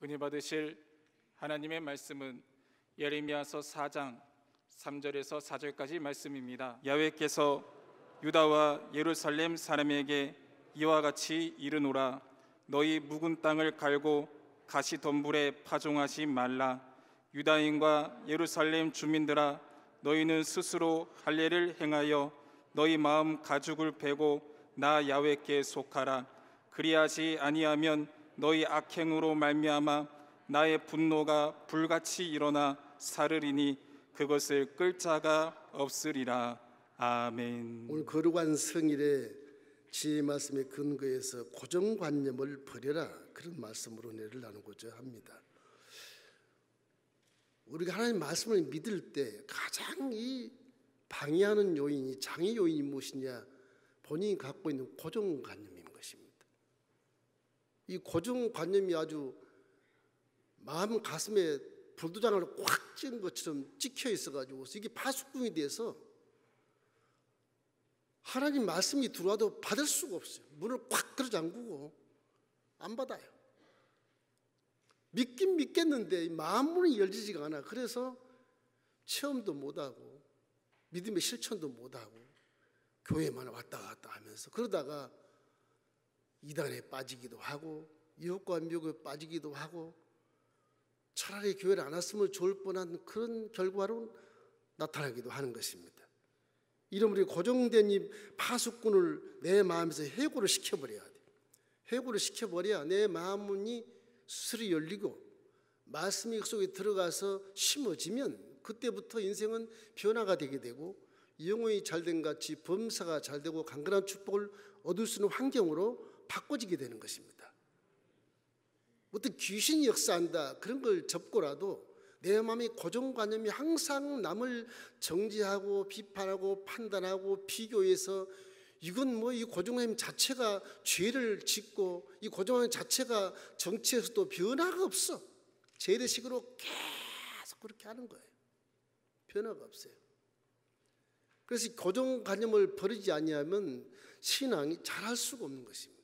은혜 받으실 하나님의 말씀은 예레미야서 4장 3절에서 4절까지 말씀입니다. 야훼께서 유다와 예루살렘 사람에게 이와 같이 이르노라. 너희 묵은 땅을 갈고 가시덤불에 파종하지 말라. 유다인과 예루살렘 주민들아, 너희는 스스로 할례를 행하여 너희 마음 가죽을 베고 나 야훼께 속하라. 그리하지 아니하면 너희 악행으로 말미암아 나의 분노가 불같이 일어나 사르리니 그것을 끌 자가 없으리라. 아멘. 오늘 거룩한 성일에 지혜의 말씀에 근거해서 고정관념을 버려라, 그런 말씀으로 은혜를 나누고자 합니다. 우리가 하나님 말씀을 믿을 때 가장 이 방해하는 요인이, 장애 요인이 무엇이냐? 본인이 갖고 있는 고정관념인 것입니다. 이 고정관념이 아주 마음 가슴에 불도장을 확 찍은 것처럼 찍혀 있어가지고 이게 파수꾼이 돼서 하나님 말씀이 들어와도 받을 수가 없어요. 문을 꽉 들어잠그고 안 받아요. 믿긴 믿겠는데 마음 문이 열리지가 않아. 그래서 체험도 못하고 믿음의 실천도 못하고 교회만 왔다 갔다 하면서 그러다가 이단에 빠지기도 하고 유혹과 미혹에 빠지기도 하고 차라리 교회를 안 왔으면 좋을 뻔한 그런 결과로 나타나기도 하는 것입니다. 이러므로 고정된 이 파수꾼을 내 마음에서 해고를 시켜버려야 돼. 해고를 시켜버려야 내 마음문이 스스로 열리고 말씀이 속에 들어가서 심어지면 그때부터 인생은 변화가 되게 되고 영혼이 잘된 같이 범사가 잘되고 강건한 축복을 얻을 수 있는 환경으로 바꿔지게 되는 것입니다. 어떤 귀신이 역사한다 그런 걸 접고라도 내 마음의 고정관념이 항상 남을 정죄하고 비판하고 판단하고 비교해서 이건 뭐 이 고정관념 자체가 죄를 짓고 이 고정관념 자체가 정치에서도 변화가 없어. 재래식으로 계속 그렇게 하는 거예요. 변화가 없어요. 그래서 고정관념을 버리지 아니하면 신앙이 잘할 수가 없는 것입니다.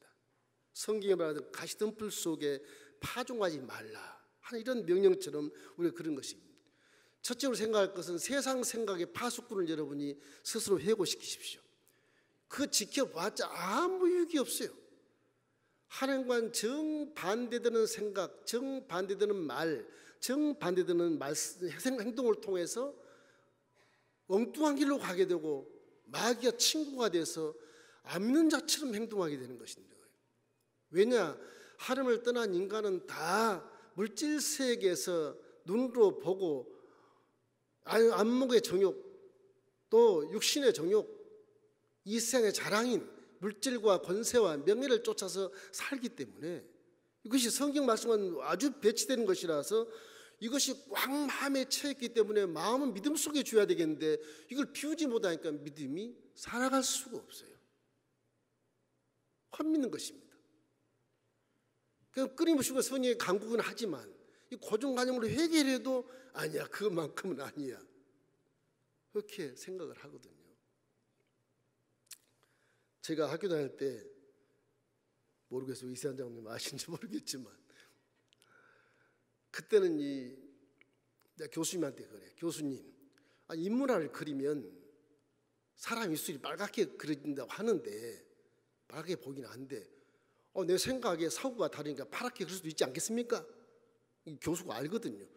성경에 말하는 가시덤불 속에 파종하지 말라 하는 이런 명령처럼 우리가 그런 것입니다. 첫째로 생각할 것은 세상 생각의 파수꾼을 여러분이 스스로 해고시키십시오. 그거 지켜봤자 아무 유익이 없어요. 하나님과는 정반대되는 생각, 정반대되는 말, 정반대되는 행동을 통해서 엉뚱한 길로 가게 되고 마귀와 친구가 돼서 안 믿는 자처럼 행동하게 되는 것입니다. 왜냐? 하나님을 떠난 인간은 다 물질 세계에서 눈으로 보고 안목의 정욕 또 육신의 정욕 이 세상의 자랑인 물질과 권세와 명예를 쫓아서 살기 때문에 이것이 성경 말씀은 아주 배치되는 것이라서 이것이 꽉 마음에 채있기 때문에 마음은 믿음 속에 줘야 되겠는데 이걸 비우지 못하니까 믿음이 살아갈 수가 없어요. 헛믿는 것입니다. 끊임없이 성령의 강국은 하지만 이 고정관념으로 해결해도 아니야, 그만큼은 아니야, 그렇게 생각을 하거든요. 제가 학교 다닐 때 모르겠어요, 이세한 장로님 아시는지 모르겠지만 그때는 내가 교수님한테 그래. 교수님, 인물화를 그리면 사람 입술이 빨갛게 그려진다고 하는데 빨갛게 보기는 한데 내 생각에 사고가 다르니까 파랗게 그럴 수도 있지 않겠습니까? 교수가 알거든요.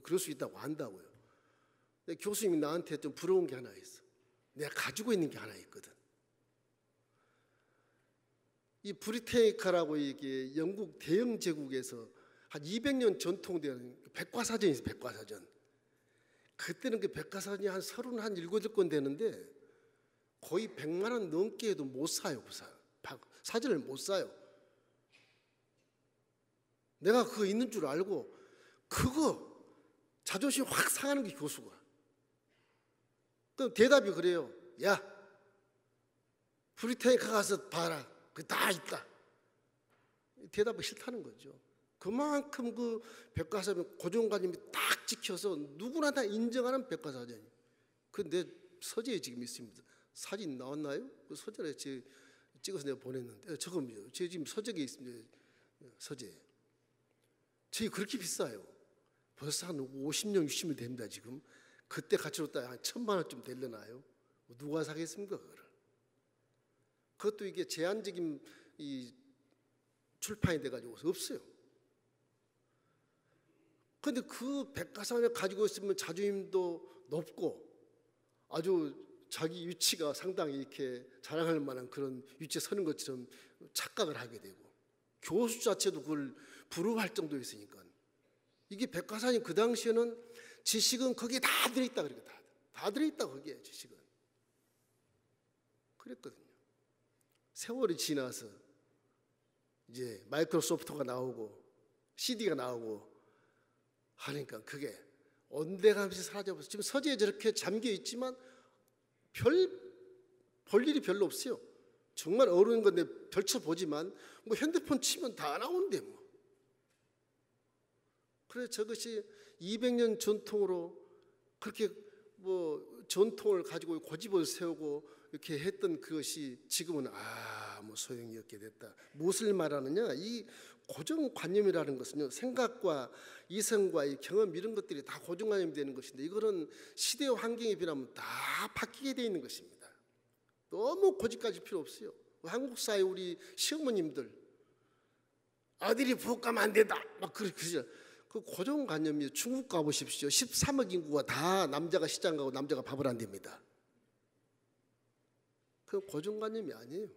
그럴 수 있다고 안다고요. 근데 교수님이 나한테 좀 부러운 게 하나 있어. 내가 가지고 있는 게 하나 있거든. 이 브리테니카라고 이게 영국 대영 제국에서 한 200년 전통되는 백과사전이 있어요. 백과사전. 그때는 그 백과사전이 한 37권 되는데 거의 100만 원 넘게 해도 못 사요. 사전을 못 사요. 내가 그거 있는 줄 알고 그거 자존심 확 상하는 게 교수가. 그럼 대답이 그래요. 야, 브리테니카 가서 봐라. 그게 다 있다. 대답이 싫다는 거죠. 그만큼 그 백과사전 고정관념이 딱 지켜서 누구나 다 인정하는 백과사전이. 그 내 서재에 지금 있습니다. 사진 나왔나요? 그 서재에 찍어서 내가 보냈는데 저겁니다. 제 지금 서재에 있습니다. 서재. 저희 그렇게 비싸요. 벌써 한 50년, 60년 됩니다 지금. 그때 가치로 따야 한 1,000만 원쯤 되려나요? 누가 사겠습니까 그거를? 그것도 이게 제한적인 이 출판이 돼가지고 없어요. 그런데 그 백과사전을 가지고 있으면 자존심도 높고 아주 자기 위치가 상당히 이렇게 자랑할 만한 그런 위치에 서는 것처럼 착각을 하게 되고, 교수 자체도 그걸 부러워할 정도에 있으니까. 이게 백과사전이 그 당시에는 지식은 거기에 다 들어있다 그러니까 다 들어있다 거기에 지식은. 그랬거든요. 세월이 지나서 이제 마이크로소프트가 나오고 CD가 나오고 하니까 그게 온데감없이 사라져버려서 지금 서재에 저렇게 잠겨 있지만 볼 일이 별로 없어요. 정말 어려운 건데 펼쳐보지만 뭐 핸드폰 치면 다 나오는데 뭐. 그래서 저것이 200년 전통으로 그렇게 뭐 전통을 가지고 고집을 세우고 이렇게 했던 그것이 지금은 뭐 소용이 없게 됐다. 무엇을 말하느냐? 이 고정관념이라는 것은요, 생각과 이성과 이 경험 이런 것들이 다 고정관념이 되는 것인데, 이거는 시대와 환경이 변하면 다 바뀌게 되어 있는 것입니다. 너무 고집까지 필요 없어요. 한국 사회 우리 시어머님들 아들이 부엌 가면 안 된다 막 그러죠. 그 고정관념이 중국 가보십시오. 13억 인구가 다 남자가 시장 가고 남자가 밥을 안 됩니다. 그 고정관념이 아니에요.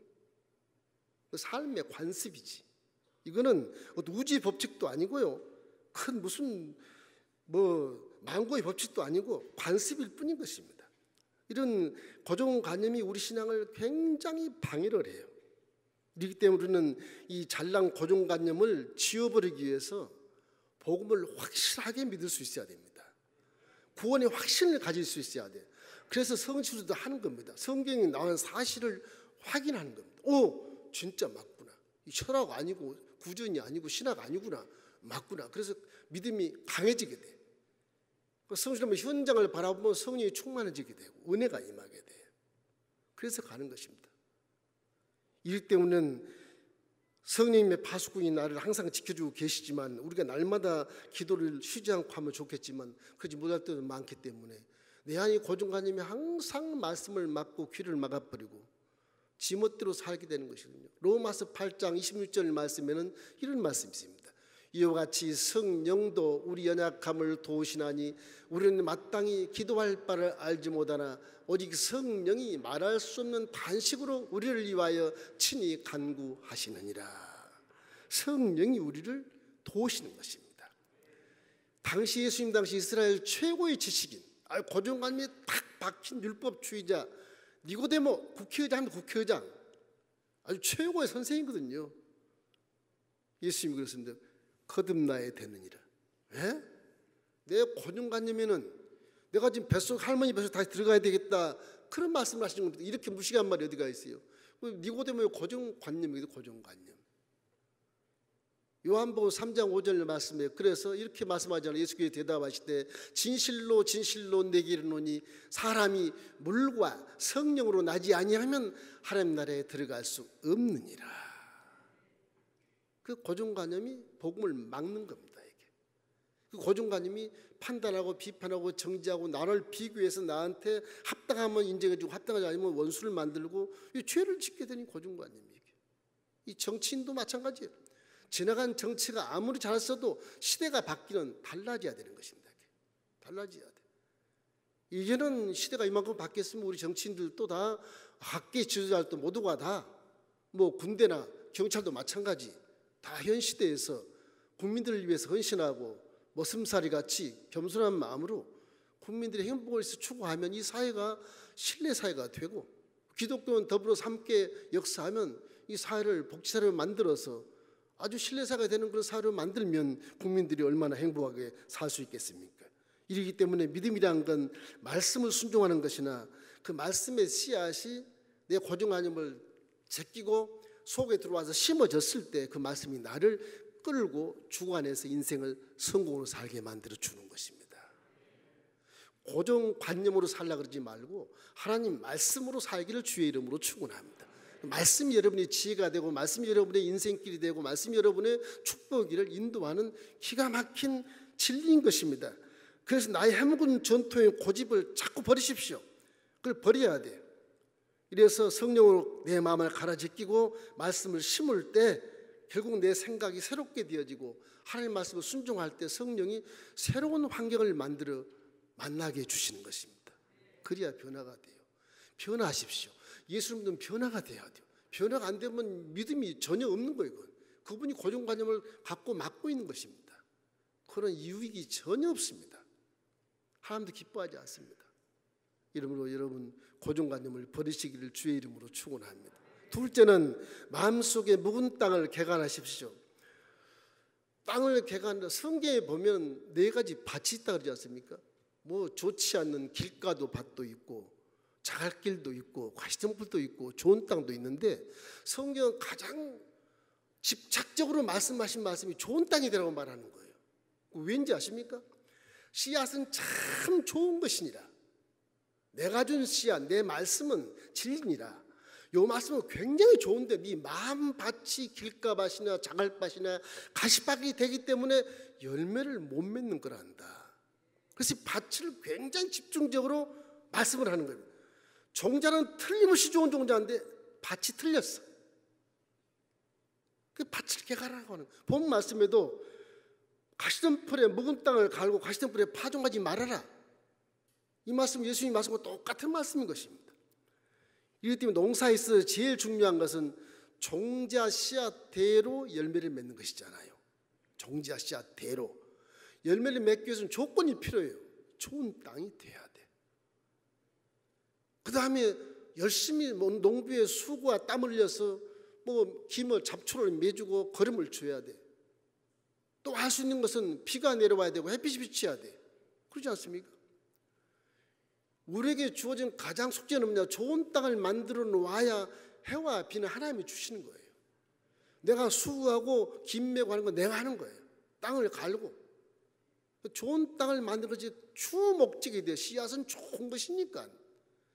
그 삶의 관습이지. 이거는 우주의 법칙도 아니고요, 큰 무슨 뭐 망고의 법칙도 아니고 관습일 뿐인 것입니다. 이런 고정관념이 우리 신앙을 굉장히 방해를 해요. 그렇기 때문에 우리는 이 잘난 고정관념을 지워버리기 위해서 복음을 확실하게 믿을 수 있어야 됩니다. 구원의 확신을 가질 수 있어야 돼요. 그래서 성취도 하는 겁니다. 성경에 나온 사실을 확인하는 겁니다. 오, 진짜 맞구나. 이 철학 아니고 구전이 아니고 신학 아니구나. 맞구나. 그래서 믿음이 강해지게 돼. 성실하면 현장을 바라보면 성령이 충만해지게 되고 은혜가 임하게 돼요. 그래서 가는 것입니다. 이렇기 때문에 성령님의 파수꾼이 나를 항상 지켜주고 계시지만, 우리가 날마다 기도를 쉬지 않고 하면 좋겠지만 그러지 못할 때도 많기 때문에 내 안에 고정관념이 항상 말씀을 막고 귀를 막아버리고 지멋대로 살게 되는 것이거든요. 로마서 8장 26절 말씀에는 이런 말씀이 있습니다. 이와 같이 성령도 우리 연약함을 도우시나니 우리는 마땅히 기도할 바를 알지 못하나 오직 성령이 말할 수 없는 탄식으로 우리를 위하여 친히 간구하시느니라. 성령이 우리를 도우시는 것입니다. 당시 예수님 당시 이스라엘 최고의 지식인, 고정관념에 딱 박힌 율법주의자 니고데모, 국회의장입니다. 국회의장, 아주 최고의 선생이거든요. 예수님이 그랬습니다. 거듭나야 되느니라. 왜? 내 고정관념에는 내가 지금 뱃속, 할머니 뱃속 다시 들어가야 되겠다, 그런 말씀을 하시는 겁니다. 이렇게 무식한 말이 어디가 있어요? 니고데모의 고정관념이거든요. 고정관념. 요한복음 3장 5절 말씀에 그래서 이렇게 말씀하잖아요. 예수께서 대답하시되 진실로 진실로 내게 이르노니 사람이 물과 성령으로 나지 아니하면 하나님 나라에 들어갈 수 없느니라. 그 고정관념이 복음을 막는 겁니다. 이게. 그 고정관념이 판단하고 비판하고 정죄하고 나를 비교해서 나한테 합당하면 인정해주고 합당하지 않으면 원수를 만들고 이 죄를 짓게 되는 고정관념이 이게. 이 정치인도 마찬가지예요. 지나간 정치가 아무리 잘했어도 시대가 바뀌면 달라져야 되는 것입니다. 달라져야 돼. 이제는 시대가 이만큼 바뀌었으면 우리 정치인들도 다 학계 지도자들도 모두가 다 뭐 군대나 경찰도 마찬가지 다 현 시대에서 국민들을 위해서 헌신하고 머슴살이 같이 겸손한 마음으로 국민들의 행복을 추구하면 이 사회가 신뢰 사회가 되고, 기독교는 더불어서 함께 역사하면 이 사회를 복지사회를 만들어서 아주 신뢰사가 되는 그런 사회를 만들면 국민들이 얼마나 행복하게 살 수 있겠습니까? 이러기 때문에 믿음이란 건 말씀을 순종하는 것이나 그 말씀의 씨앗이 내 고정관념을 제끼고 속에 들어와서 심어졌을 때 그 말씀이 나를 끌고 주관해서 인생을 성공으로 살게 만들어 주는 것입니다. 고정관념으로 살라 그러지 말고 하나님 말씀으로 살기를 주의 이름으로 축원합니다. 말씀이 여러분의 지혜가 되고 말씀이 여러분의 인생길이 되고 말씀이 여러분의 축복이를 인도하는 기가 막힌 진리인 것입니다. 그래서 나의 해묵은 전통의 고집을 자꾸 버리십시오. 그걸 버려야 돼요. 이래서 성령으로 내 마음을 갈아제끼고 말씀을 심을 때 결국 내 생각이 새롭게 되어지고 하나님 말씀을 순종할 때 성령이 새로운 환경을 만들어 만나게 해주시는 것입니다. 그래야 변화가 돼요. 변화하십시오. 예수 믿으면 변화가 돼야 돼요. 변화가 안 되면 믿음이 전혀 없는 거예요. 그분이 고정관념을 갖고 막고 있는 것입니다. 그런 유익이 전혀 없습니다. 하나님도 기뻐하지 않습니다. 이러므로 여러분 고정관념을 버리시기를 주의 이름으로 축원합니다. 둘째는 마음속에 묵은 땅을 개간하십시오. 땅을 개간한다. 성경에 보면 4가지 밭이 있다 그러지 않습니까? 뭐 좋지 않는 길가도 밭도 있고 자갈길도 있고 가시덤불도 있고 좋은 땅도 있는데 성경은 가장 집착적으로 말씀하신 말씀이 좋은 땅이 되라고 말하는 거예요. 왠지 아십니까? 씨앗은 참 좋은 것이니라. 내가 준 씨앗, 내 말씀은 진리니라. 요 말씀은 굉장히 좋은데 네 마음밭이 길가밭이나 자갈밭이나 가시밭이 되기 때문에 열매를 못 맺는 거란다. 그래서 밭을 굉장히 집중적으로 말씀을 하는 거예요. 종자는 틀림없이 좋은 종자인데 밭이 틀렸어. 그 밭을 개가라고 하는 거예요. 본 말씀에도 가시덤불에 묵은 땅을 갈고 가시덤불에 파종하지 말아라. 이 말씀 예수님 말씀과 똑같은 말씀인 것입니다. 이렇기 때문에 농사에서 제일 중요한 것은 종자 씨앗대로 열매를 맺는 것이잖아요. 종자 씨앗대로 열매를 맺기 위해서는 조건이 필요해요. 좋은 땅이 돼야 돼. 그 다음에 열심히 농부의 수고와 땀을 흘려서 뭐 김을 잡초를 매주고 거름을 줘야 돼. 또 할 수 있는 것은 비가 내려와야 되고 햇빛이 비쳐야 돼. 그렇지 않습니까? 우리에게 주어진 가장 숙제는 뭐냐? 좋은 땅을 만들어 놓아야 해와 비는 하나님이 주시는 거예요. 내가 수고하고 김 메고 하는 건 내가 하는 거예요. 땅을 갈고 좋은 땅을 만드는 것이 주 목적이 돼요. 씨앗은 좋은 것이니까.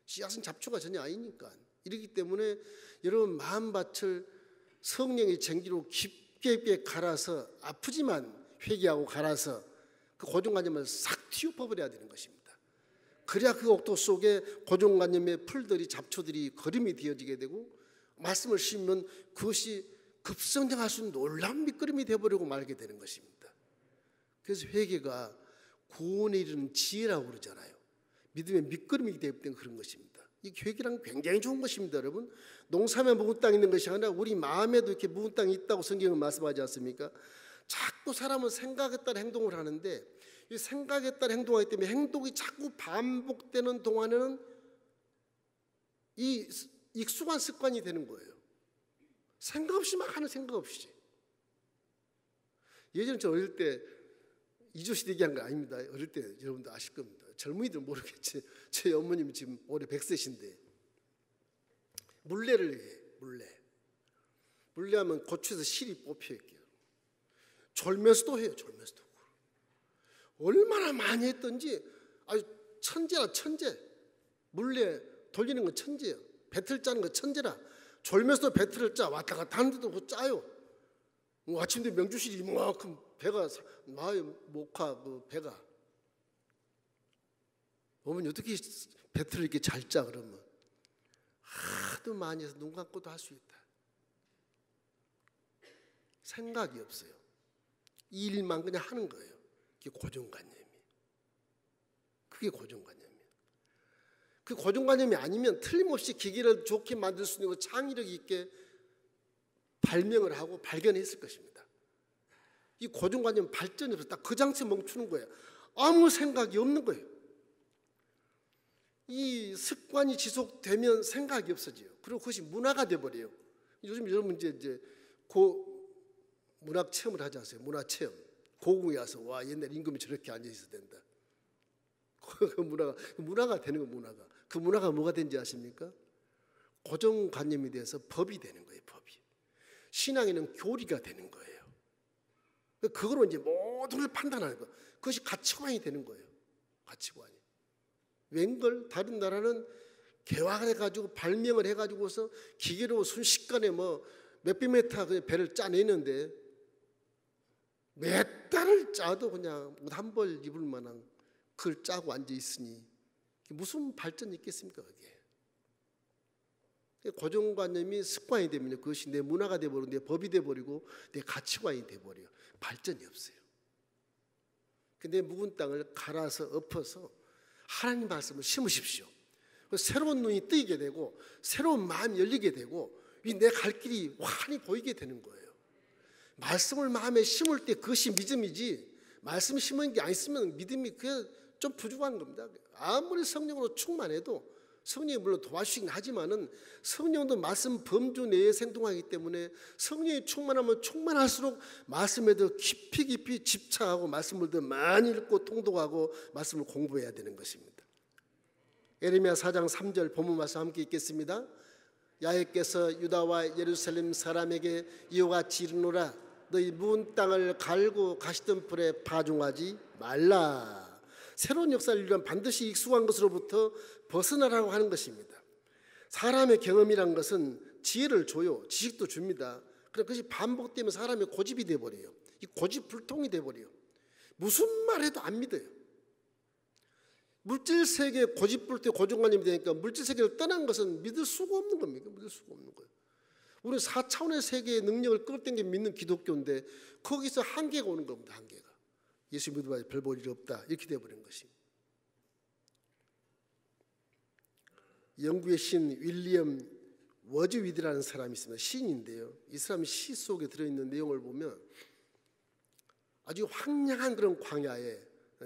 씨앗은 잡초가 전혀 아니니까. 이렇기 때문에 여러분 마음밭을 성령의 쟁기로 깊게 갈아서 아프지만 회개하고 갈아서 그 고정관념을 싹 튀어버려야 되는 것입니다. 그래야 그 옥토 속에 고정관념의 풀들이 잡초들이 거름이 되어지게 되고 말씀을 심으면 그것이 급성장할 수 있는 놀라운 밑거름이 되어버리고 말게 되는 것입니다. 그래서 회개가 구원에 이르는 지혜라고 그러잖아요. 믿음의 밑거름이 되기 때문에 그런 것입니다. 이 회개란 굉장히 좋은 것입니다. 여러분 농사에 묵은 땅이 있는 것이 아니라 우리 마음에도 이렇게 묵은 땅이 있다고 성경은 말씀하지 않습니까? 자꾸 사람은 생각에 따라 행동을 하는데 이 생각에 따라 행동하기 때문에 행동이 자꾸 반복되는 동안에는 이 익숙한 습관이 되는 거예요. 생각 없이 막 하는 생각 없이. 예전에 저 어릴 때 이조시 얘기한 거 아닙니다. 어릴 때 여러분들 아실 겁니다. 젊은이들은 모르겠지. 제 어머님이 지금 올해 100세신데 물레를 해. 물레하면 고추에서 실이 뽑혀 있게요. 졸면서도 해요. 졸면서도. 얼마나 많이 했던지 아주 천재라 천재. 물레 돌리는 건 천재예요. 배틀 짜는 건 천재라. 졸면서도 배틀을 짜. 왔다 갔다 하는데도 짜요. 아침에 명주실이 이만큼 배가 나의 목화 그 배가. 어머니 어떻게 배틀을 이렇게 잘 짜 그러면 하도 많이 해서 눈 감고도 할 수 있다. 생각이 없어요. 이 일만 그냥 하는 거예요. 그게 고정관념이. 그게 고정관념이에요. 그 고정관념이 아니면 틀림없이 기계를 좋게 만들 수 있는 창의력 있게 발명을 하고 발견했을 것입니다. 이 고정관념 발전이 없어서 딱 그 장치에 멈추는 거예요. 아무 생각이 없는 거예요. 이 습관이 지속되면 생각이 없어져요. 그리고 그것이 문화가 돼버려요. 요즘 여러분 이제 문학 체험을 하지 않아요? 문화 체험. 고궁에 와서 와 옛날 임금이 저렇게 앉아 있어야 된다. 그 문화가 되는 거 문화가. 그 문화가 뭐가 된지 아십니까? 고정관념에 대해서 법이 되는 거예요. 법이. 신앙에는 교리가 되는 거예요. 그거로 이제 모든 걸 판단하는 거. 그것이 가치관이 되는 거예요. 가치관이. 웬걸 다른 나라는 개화를 해가지고 발명을 해가지고서 기계로 순식간에 뭐 몇백 미터 배를 짜내는데 몇 달을 짜도 그냥 옷 한 벌 입을 만한 그걸 짜고 앉아 있으니 무슨 발전이 있겠습니까? 그게 고정관념이 습관이 되면 그것이 내 문화가 돼버리고 내 법이 돼버리고 내 가치관이 돼버려요. 발전이 없어요. 근데 묵은 땅을 갈아서 엎어서 하나님 말씀을 심으십시오. 새로운 눈이 뜨이게 되고 새로운 마음이 열리게 되고 내 갈 길이 환히 보이게 되는 거예요. 말씀을 마음에 심을 때 그것이 믿음이지, 말씀 심은 게 아니으면 믿음이 그게 좀 부족한 겁니다. 아무리 성령으로 충만해도 성령이 물론 도와주시긴 하지만은 성령도 말씀 범주 내에 생동하기 때문에 성령이 충만하면 충만할수록 말씀에 더 깊이 집착하고 말씀을 더 많이 읽고 통독하고 말씀을 공부해야 되는 것입니다. 예레미야 4장 3절 본문 말씀 함께 읽겠습니다. 야훼께서 유다와 예루살렘 사람에게 이와 같이 이르노라. 너희 묵은 땅을 갈고 가시던 불에 파종하지 말라. 새로운 역사를 이루면 반드시 익숙한 것으로부터 벗어나라고 하는 것입니다. 사람의 경험이란 것은 지혜를 줘요. 지식도 줍니다. 그러나 그것이 반복되면 사람의 고집이 돼버려요. 이 고집불통이 돼버려요. 무슨 말해도 안 믿어요. 물질세계 고집불통 고정관념이 되니까 물질세계를 떠난 것은 믿을 수가 없는 겁니다. 믿을 수가 없는 거예요. 우리는 4차원의 세계의 능력을 끌어당겨 믿는 기독교인데 거기서 한계가 오는 겁니다. 한계가. 예수 믿으면 별 볼 일이 없다 이렇게 되어버린 것입니다. 영국의 신 윌리엄 워즈위드라는 사람이 있습니다. 시인인데요. 이 사람이 시 속에 들어있는 내용을 보면 아주 황량한 그런 광야에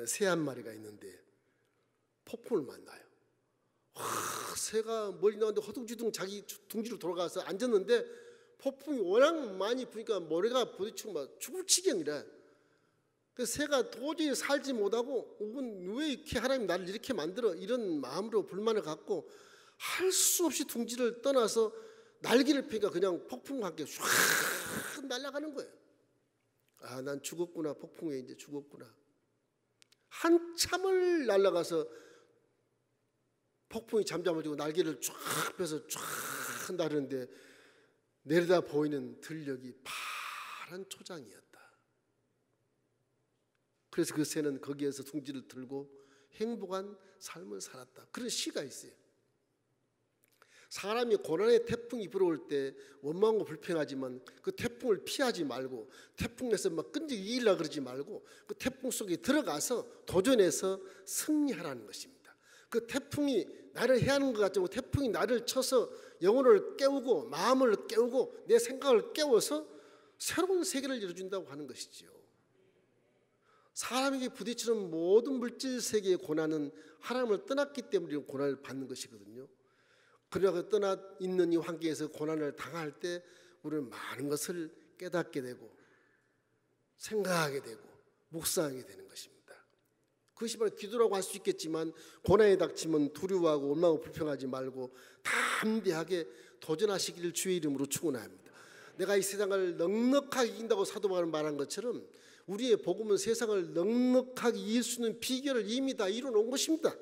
새 한 마리가 있는데 폭풍을 만나요. 새가 머리 나왔는데 허둥지둥 자기 둥지로 돌아가서 앉았는데 폭풍이 워낙 많이 부니까 머리가 부딪히고 막 죽을 지경이라. 그래서 새가 도저히 살지 못하고 왜 이렇게 하나님 나를 이렇게 만들어, 이런 마음으로 불만을 갖고 할 수 없이 둥지를 떠나서 날개를 펴니까 그냥 폭풍과 함께 쫙 날아가는 거예요. 아, 난 죽었구나. 폭풍에 이제 죽었구나. 한참을 날아가서 폭풍이 잠잠해지고 날개를 쫙 펴서 쫙 나르는데 내려다 보이는 들녘이 파란 초장이었다. 그래서 그 새는 거기에서 둥지를 들고 행복한 삶을 살았다. 그런 시가 있어요. 사람이 고난의 태풍이 불어올 때 원망하고 불평하지만 그 태풍을 피하지 말고 태풍에서 막 끈질기게 이기려고 그러지 말고 그 태풍 속에 들어가서 도전해서 승리하라는 것입니다. 그 태풍이 나를 해하는 것 같지만 태풍이 나를 쳐서 영혼을 깨우고 마음을 깨우고 내 생각을 깨워서 새로운 세계를 열어준다고 하는 것이지요. 사람에게 부딪히는 모든 물질 세계의 고난은 하나님을 떠났기 때문에 고난을 받는 것이거든요. 그러나 떠나 있는 이 환경에서 고난을 당할 때 우리는 많은 것을 깨닫게 되고 생각하게 되고 묵상하게 되는 것입니다. 그것이 바로 기도라고 할 수 있겠지만 고난에 닥치면 두려워하고 원망하고 불평하지 말고 담대하게 도전하시기를 주의 이름으로 축원합니다. 내가 이 세상을 넉넉하게 이긴다고 사도 바울은 말한 것처럼 우리의 복음은 세상을 넉넉하게 이길 수 있는 비결을 이미 다 이루어놓은 것입니다.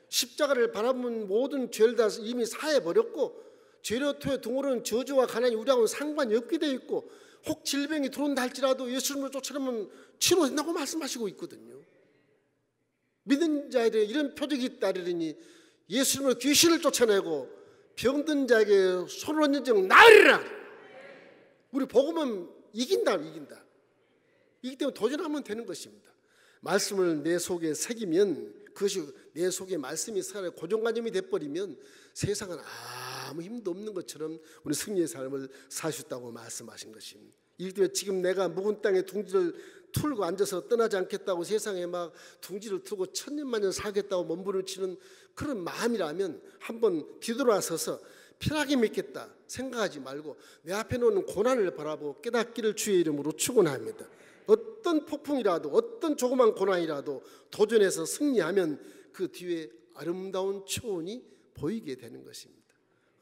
십자가를 바라보면 모든 죄를 다 이미 사해버렸고 죄로토의 등으로는 저주와 가난이 우리하고는 상관이 없게 되어 있고 혹 질병이 들어온다 할지라도 예수님을 쫓아내면 치료된다고 말씀하시고 있거든요. 믿는 자에게 이런 표적이 따르리니 예수님을 귀신을 쫓아내고 병든 자에게 손을 얹은 적 나으리라. 우리 복음은 이긴다. 이기 때문에 도전하면 되는 것입니다. 말씀을 내 속에 새기면 그것이 내 속에 말씀이 살아 고정관념이 돼버리면 세상은 아무 힘도 없는 것처럼 우리 승리의 삶을 사셨다고 말씀하신 것입니다. 이기 때문에 지금 내가 묵은 땅에 둥지를 틀고 앉아서 떠나지 않겠다고 세상에 막 둥지를 틀고 천년만년 살겠다고 몸부림치는 그런 마음이라면 한번 뒤돌아서서 편하게 믿겠다 생각하지 말고 내 앞에 놓는 고난을 바라보고 깨닫기를 주의 이름으로 축원합니다. 어떤 폭풍이라도 어떤 조그만 고난이라도 도전해서 승리하면 그 뒤에 아름다운 초원이 보이게 되는 것입니다.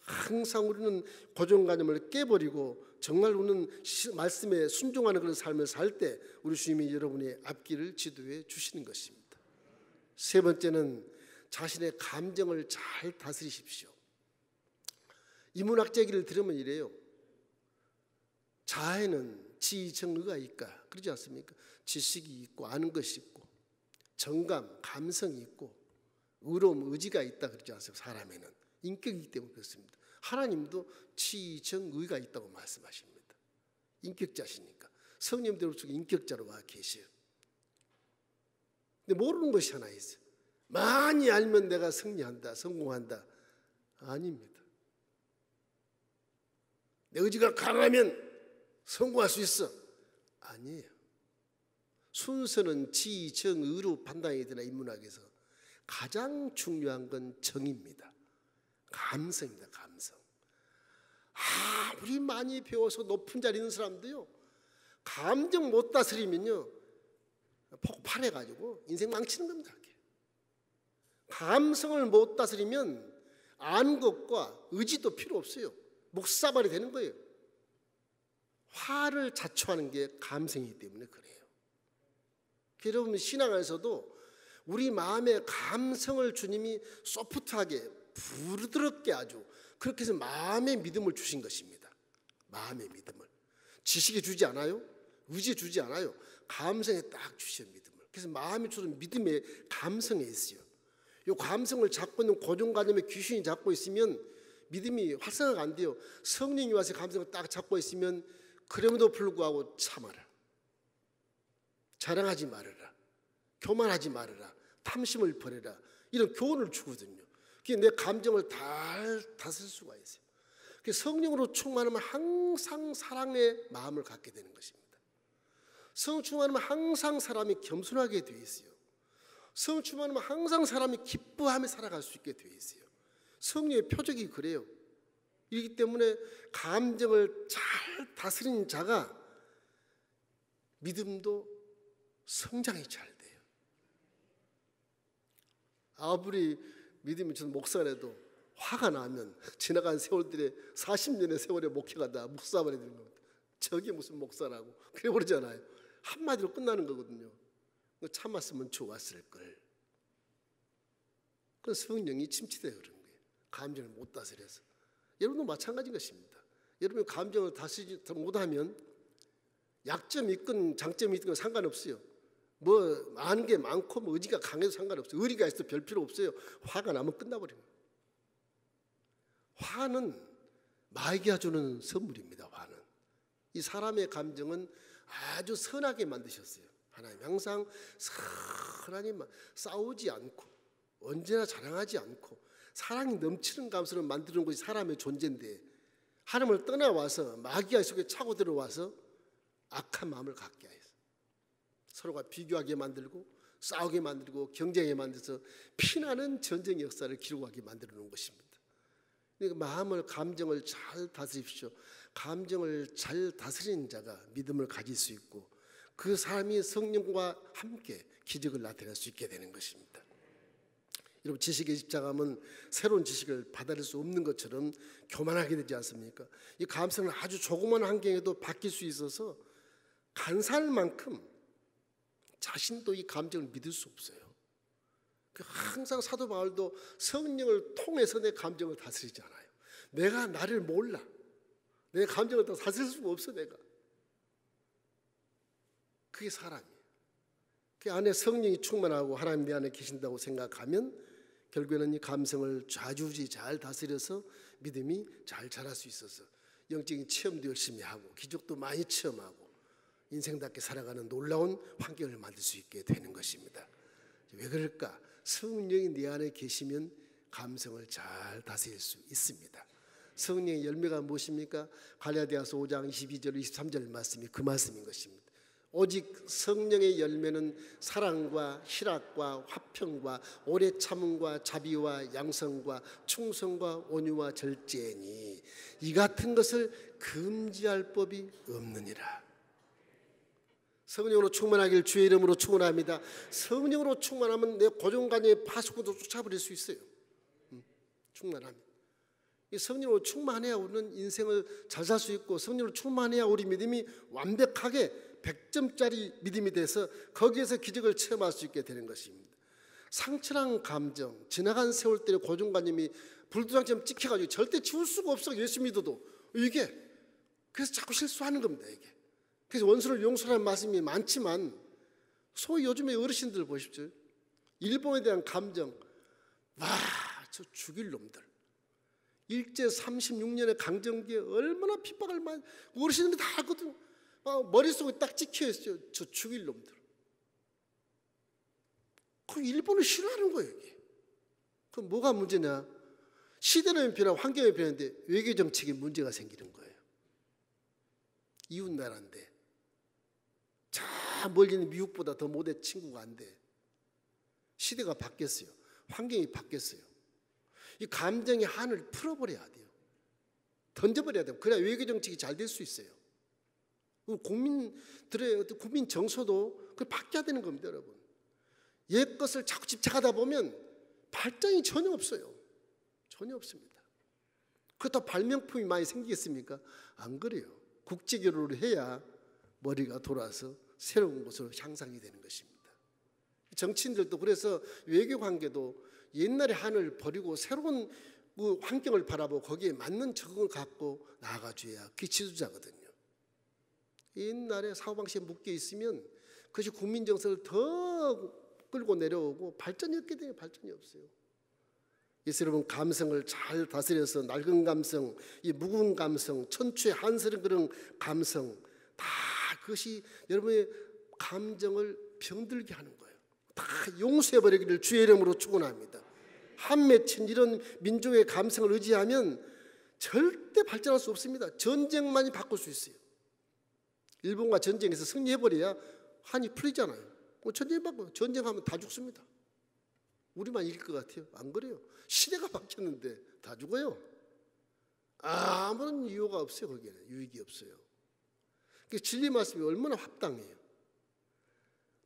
항상 우리는 고정관념을 깨버리고 정말 우리는 말씀에 순종하는 그런 삶을 살 때 우리 주님이 여러분의 앞길을 지도해 주시는 것입니다. 세 번째는 자신의 감정을 잘 다스리십시오. 인문학적 얘기를 들으면 이래요. 자아에는 지정의가 있까 그러지 않습니까? 지식이 있고 아는 것이 있고 정감, 감성이 있고 의로움, 의지가 있다 그러지 않습니까? 사람에는 인격이기 때문에 그렇습니다. 하나님도 지정의가 있다고 말씀하십니다. 인격자시니까. 성령님들 속에 인격자로 와 계셔요. 근데 모르는 것이 하나 있어요. 많이 알면 내가 승리한다, 성공한다. 아닙니다. 내 의지가 강하면 성공할 수 있어. 아니에요. 순서는 지, 정, 의로 판단이 되나 인문학에서 가장 중요한 건 정입니다. 감성입니다. 감성. 아무리 많이 배워서 높은 자리에 있는 사람도요, 감정 못 다스리면요 폭발해가지고 인생 망치는 겁니다. 감성을 못 다스리면 아는 것과 의지도 필요 없어요. 목사발이 되는 거예요. 화를 자초하는 게 감성이기 때문에 그래요. 여러분 신앙에서도 우리 마음의 감성을 주님이 소프트하게 부드럽게 아주 그렇게 해서 마음의 믿음을 주신 것입니다. 마음의 믿음을. 지식에 주지 않아요. 의지에 주지 않아요. 감성에 딱 주셔 믿음을. 그래서 마음이 주는 믿음의 감성에 있어요. 이 감성을 잡고 있는 고정관념에 귀신이 잡고 있으면 믿음이 활성화가 안 돼요. 성령이 와서 감성을 딱 잡고 있으면 그럼에도 불구하고 참아라. 자랑하지 말아라. 교만하지 말아라. 탐심을 버려라. 이런 교훈을 주거든요. 그게 내 감정을 다스릴 수가 있어요. 성령으로 충만하면 항상 사랑의 마음을 갖게 되는 것입니다. 성령 충만하면 항상 사람이 겸손하게 되어 있어요. 성령 충만하면 항상 사람이 기뻐하며 살아갈 수 있게 되어 있어요. 성령의 표적이 그래요. 이기 때문에 감정을 잘 다스리는 자가 믿음도 성장이 잘 돼요. 아무리 믿음이 저는 목사라도 화가 나면 지나간 세월들에 40년의 세월에 목회가다 목사발이 되는 겁니다. 저게 무슨 목사라고 그래 버리잖아요. 한마디로 끝나는 거거든요. 참았으면 좋았을 걸. 그건 성령이 침체되어 그런 거예요. 감정을 못 다스려서. 여러분도 마찬가지인 것입니다. 여러분이 감정을 다스리지 못하면 약점이 있건 장점이 있건 상관없어요. 뭐 아는 게 많고 뭐 의지가 강해도 상관없어요. 의리가 있어도 별 필요 없어요. 화가 나면 끝나버려요. 화는 마귀가 주는 선물입니다. 화는. 이 사람의 감정은 아주 선하게 만드셨어요. 하나님 항상 선하게 싸우지 않고 언제나 자랑하지 않고 사랑이 넘치는 감성을 만드는 것이 사람의 존재인데 하나님을 떠나와서 마귀가 속에 차고 들어와서 악한 마음을 갖게 해서 서로가 비교하게 만들고 싸우게 만들고 경쟁하게 만들어서 피나는 전쟁 역사를 기록하게 만들어 놓은 것입니다. 그러니까 마음을 감정을 잘 다스립시오. 감정을 잘 다스리는 자가 믿음을 가질 수 있고 그 사람이 성령과 함께 기적을 나타낼 수 있게 되는 것입니다. 여러분 지식에 집착하면 새로운 지식을 받아들일 수 없는 것처럼 교만하게 되지 않습니까? 이 감성은 아주 조그만 환경에도 바뀔 수 있어서 간사할 만큼 자신도 이 감정을 믿을 수 없어요. 항상 사도 바울도 성령을 통해서 내 감정을 다스리지 않아요. 내가 나를 몰라. 내 감정을 다 다스릴 수가 없어 내가. 그게 사람이에요. 그 안에 성령이 충만하고 하나님 내 안에 계신다고 생각하면 결국에는 이 감성을 좌지우지 잘 다스려서 믿음이 잘 자랄 수 있어서 영적인 체험도 열심히 하고 기적도 많이 체험하고 인생답게 살아가는 놀라운 환경을 만들 수 있게 되는 것입니다. 왜 그럴까? 성령이 내 안에 계시면 감성을 잘 다스릴 수 있습니다. 성령의 열매가 무엇입니까? 갈라디아서 5장 22절 23절 말씀이 그 말씀인 것입니다. 오직 성령의 열매는 사랑과 희락과 화평과 오래 참음과 자비와 양성과 충성과 온유와 절제니 이 같은 것을 금지할 법이 없느니라. 성령으로 충만하길 주의 이름으로 축원합니다. 성령으로 충만하면 내 고정관념의 파수꾼도 쫓아버릴 수 있어요. 충만하면. 이 성령으로 충만해야 우리는 인생을 잘 살 수 있고 성령으로 충만해야 우리 믿음이 완벽하게 100점짜리 믿음이 돼서 거기에서 기적을 체험할 수 있게 되는 것입니다. 상처난 감정, 지나간 세월 때의 고정관념이 불도장처럼 찍혀가지고 절대 지울 수가 없어. 예수 믿어도 이게 그래서 자꾸 실수하는 겁니다. 이게 그래서 원수를 용서하는 말씀이 많지만 소위 요즘에 어르신들 보십시오. 일본에 대한 감정, 와, 저 죽일 놈들. 일제 36년의 강점기에 얼마나 핍박을 많이 어르신들이 다 알거든요. 머릿속에 딱 찍혀 있어요. 저 죽일 놈들. 그 일본을 싫어하는 거예요. 이게. 그럼 뭐가 문제냐? 시대는 변하고 환경이 변하는데 외교 정책에 문제가 생기는 거예요. 이웃 나라인데 저 멀리 있는 미국보다 더 못해 친구가 안 돼. 시대가 바뀌었어요. 환경이 바뀌었어요. 이 감정의 한을 풀어버려야 돼요. 던져버려야 돼요. 그래야 외교 정책이 잘 될 수 있어요. 국민들의 어떤 국민 정서도 그 바뀌어야 되는 겁니다, 여러분. 옛 것을 자꾸 집착하다 보면 발전이 전혀 없어요. 전혀 없습니다. 그렇다고 발명품이 많이 생기겠습니까? 안 그래요. 국제교류를 해야 머리가 돌아서 새로운 것으로 향상이 되는 것입니다. 정치인들도 그래서 외교관계도 옛날의 한을 버리고 새로운 환경을 바라보고 거기에 맞는 적응을 갖고 나아가줘야 그게 지도자거든요. 옛날에 사고방식에 묶여 있으면 그것이 국민 정서를 더 끌고 내려오고 발전이 없게 돼요. 발전이 없어요. 예수 여러분, 감성을 잘 다스려서 낡은 감성, 이 묵은 감성, 천추의 한스러운 그런 감성, 다 그것이 여러분의 감정을 병들게 하는 거예요. 다 용서해버리기를 주의 이름으로 축원합니다. 한 맺힌 이런 민족의 감성을 의지하면 절대 발전할 수 없습니다. 전쟁만이 바꿀 수 있어요. 일본과 전쟁에서 승리해버려야 한이 풀리잖아요. 전쟁하면 다 죽습니다. 우리만 이길 것 같아요? 안 그래요. 시대가 바뀌었는데 다 죽어요. 아무런 이유가 없어요. 거기에는 유익이 없어요. 진리 말씀이 얼마나 합당해요.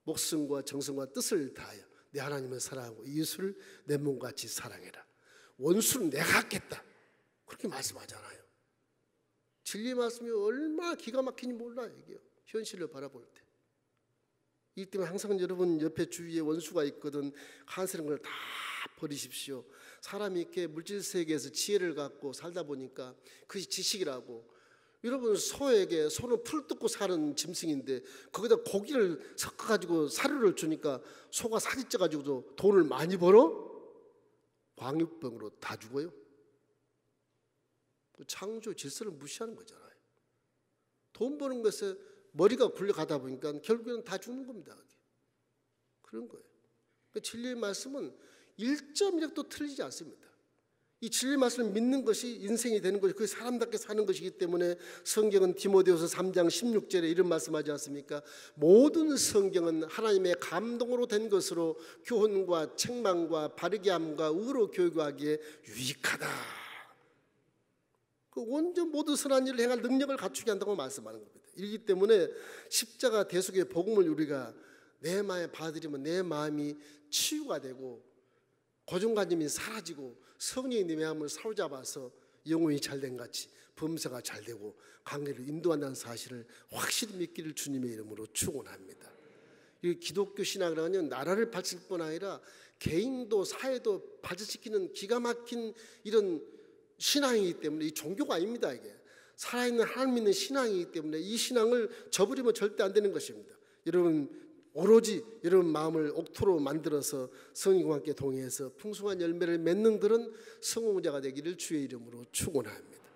목숨과 정성과 뜻을 다하여 내 하나님을 사랑하고 이웃을 내 몸같이 사랑해라. 원수는 내가 갖겠다. 그렇게 말씀하잖아요. 진리 말씀이 얼마나 기가 막히는지 몰라요. 이게 현실을 바라볼 때. 이 때문에 항상 여러분 옆에 주위에 원수가 있거든 한스러운 걸 다 버리십시오. 사람이 이렇게 물질 세계에서 지혜를 갖고 살다 보니까 그것이 지식이라고. 여러분 소에게 소는 풀 뜯고 사는 짐승인데 거기다 고기를 섞어가지고 사료를 주니까 소가 살이 쪄가지고도 돈을 많이 벌어? 광유병으로 다 죽어요. 창조 질서를 무시하는 거잖아요. 돈 버는 것에 머리가 굴려가다 보니까 결국에는 다 죽는 겁니다. 그런 거예요. 진리의 말씀은 1.1도 틀리지 않습니다. 이 진리의 말씀을 믿는 것이 인생이 되는 것이 그 사람답게 사는 것이기 때문에 성경은 디모데후서 3장 16절에 이런 말씀하지 않습니까? 모든 성경은 하나님의 감동으로 된 것으로 교훈과 책망과 바르게 함과 의로 교육하기에 유익하다. 그 온전 모든 선한 일을 행할 능력을 갖추게 한다고 말씀하는 겁니다. 이기 때문에 십자가 대속의 복음을 우리가 내 마음에 받아들이면 내 마음이 치유가 되고 고정관념이 사라지고 성령의 내면을 사로잡아서 영혼이 잘된 같이 범사가 잘 되고 관계를 인도한다는 사실을 확실히 믿기를 주님의 이름으로 축원합니다. 이 기독교 신앙이라는 나라를 발전시킬 뿐 아니라 개인도 사회도 발전시키는 기가 막힌 이런 신앙이기 때문에 이 종교가 아닙니다. 이게 살아있는 하나님 믿는 신앙이기 때문에 이 신앙을 저버리면 절대 안 되는 것입니다. 여러분 오로지 여러분 마음을 옥토로 만들어서 성령과 함께 동의해서 풍성한 열매를 맺는 그런 성공자가 되기를 주의 이름으로 축원합니다.